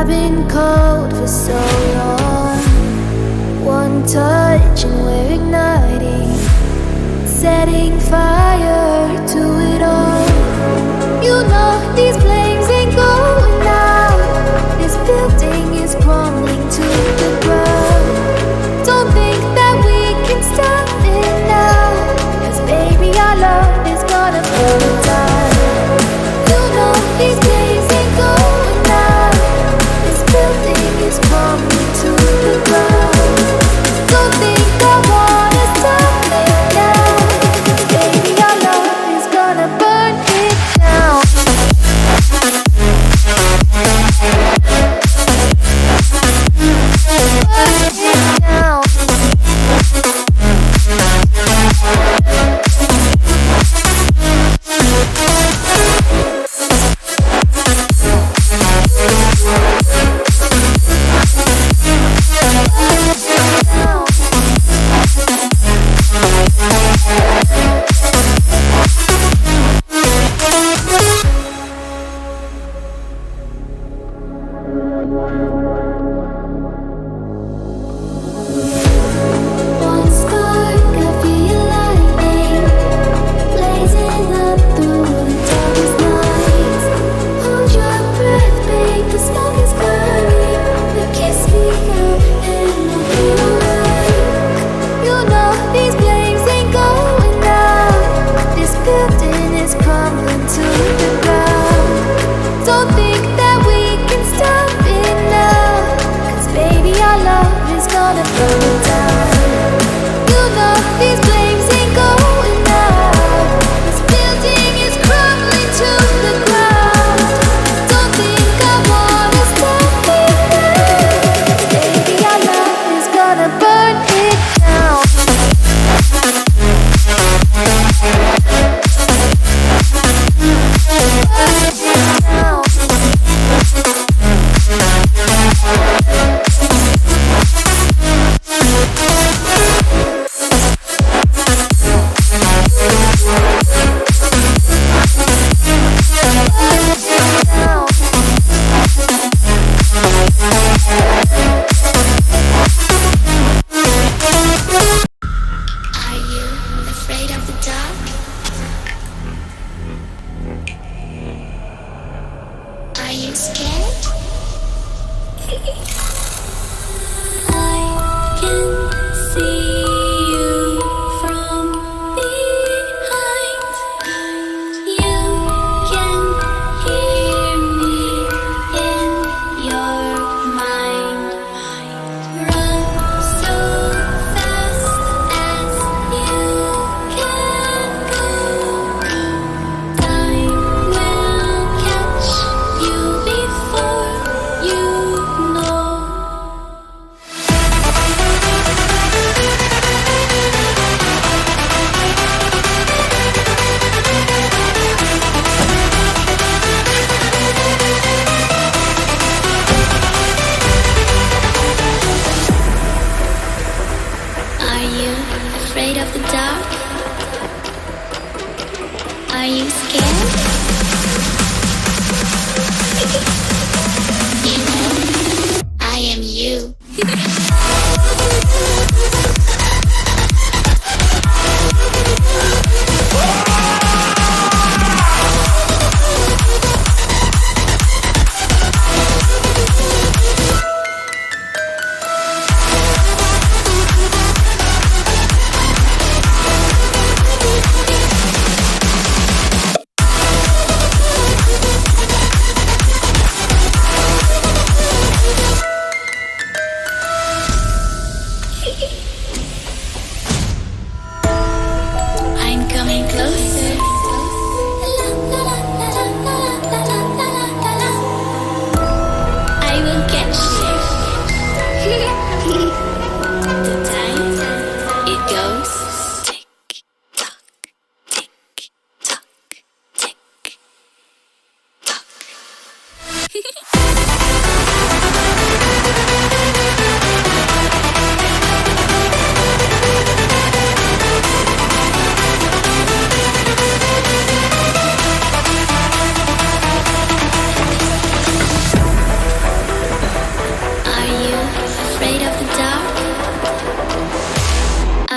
I've been cold for so long. One touch and we're igniting, setting fire to it all. You know these flames ain't going out. This building is crumbling to the ground. Don't think that we can stop it now, 'cause baby our love is gonna burn down. You know these flames ain't going out. This building is crumbling to the ground. Don't think I wanna stop it now, 'cause baby our love is gonna burn it down.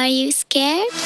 Are you scared?